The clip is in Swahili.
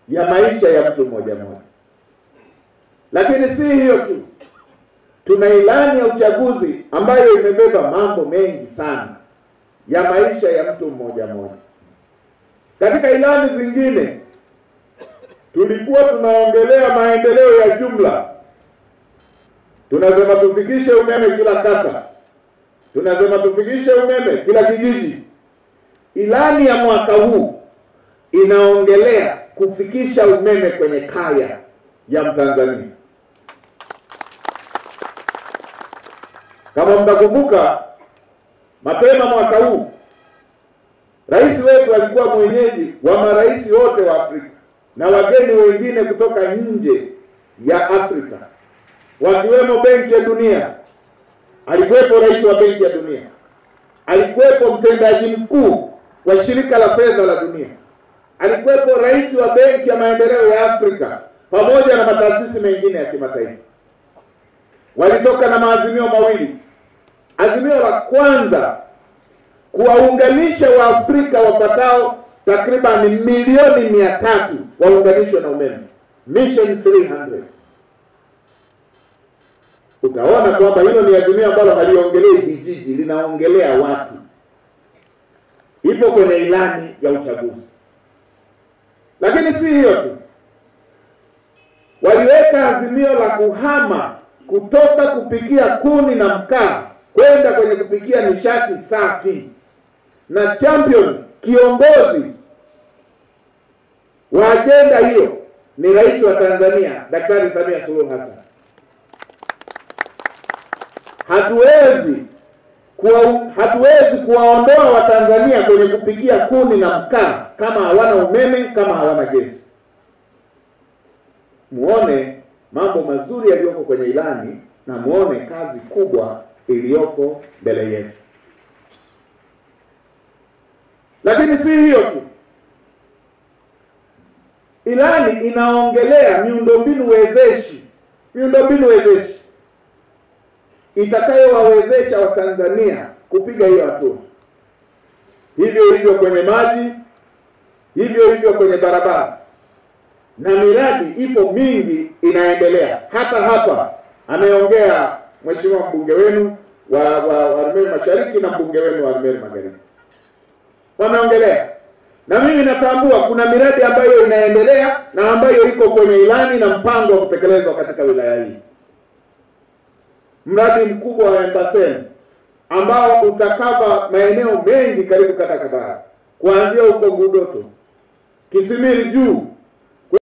ya maisha ya mtu mmoja mmoja. Lakini si hiyo tu, tuna ilani ya uchaguzi ambayo imebeba mambo mengi sana ya maisha ya mtu mmoja mmoja. Katika ilani zingine tulikuwa tunaongelea maendeleo ya jumla. Tunasema tufikishe umeme kila kata. Tunasema tufikishe umeme kila kijiji. Ilani ya mwaka huu inaongelea kufikisha umeme kwenye kaya ya Mtanzania. Kama mtakumbuka, mapema mwaka huu rais wetu alikuwa mwenyeji wa marais wote wa Afrika na wageni wengine kutoka nje ya Afrika, wakiwemo Benki ya Dunia. Alikuwepo rais wa Benki ya Dunia, alikuwepo mtendaji mkuu wa shirika la fedha la dunia, alikuwepo rais wa Benki ya Maendeleo ya Afrika pamoja na mataasisi mengine ya kimataifa. Walitoka na maazimio mawili. Azimio la kwanza, kuwaunganisha Waafrika wapatao takriban milioni 300 waunganishwe na umeme, Mission 300. Utaona kwamba hilo ni azimio ambalo haliongelei vijiji, linaongelea watu. Ipo kwenye ilani ya uchaguzi. Lakini si hiyo tu, waliweka azimio la kuhama kutoka kupikia kuni na mkaa kwenda kwenye kupikia nishati safi. Na champion, kiongozi wa agenda hiyo ni rais wa Tanzania, Daktari Samia Suluhu Hassan. Hatuwezi kuwaondoa Watanzania kwenye kupikia kuni na mkaa kama hawana umeme, kama hawana gesi. Muone mambo mazuri yaliyoko kwenye ilani na muone kazi kubwa iliyoko mbele yetu. Lakini si hiyo tu, ilani inaongelea miundombinu wezeshi, itakayowawezesha Watanzania kupiga hiyo hatua. Hivyo hivyo kwenye maji, hivyo hivyo kwenye barabara. Na miradi ipo mingi inaendelea. Hapa ameongea mheshimiwa mbunge wenu wa Arumeru Mashariki na mbunge wenu wa Arumeru Magharibi. Wameongelea. Na mimi natambua kuna miradi ambayo inaendelea na ambayo iko kwenye ilani na mpango wa kutekelezwa katika wilaya hii. Mradi mkubwa wa Embaseni ambao utakava maeneo mengi karibu kata Kabara, kuanzia huko Ngudoto, Kisimiri juu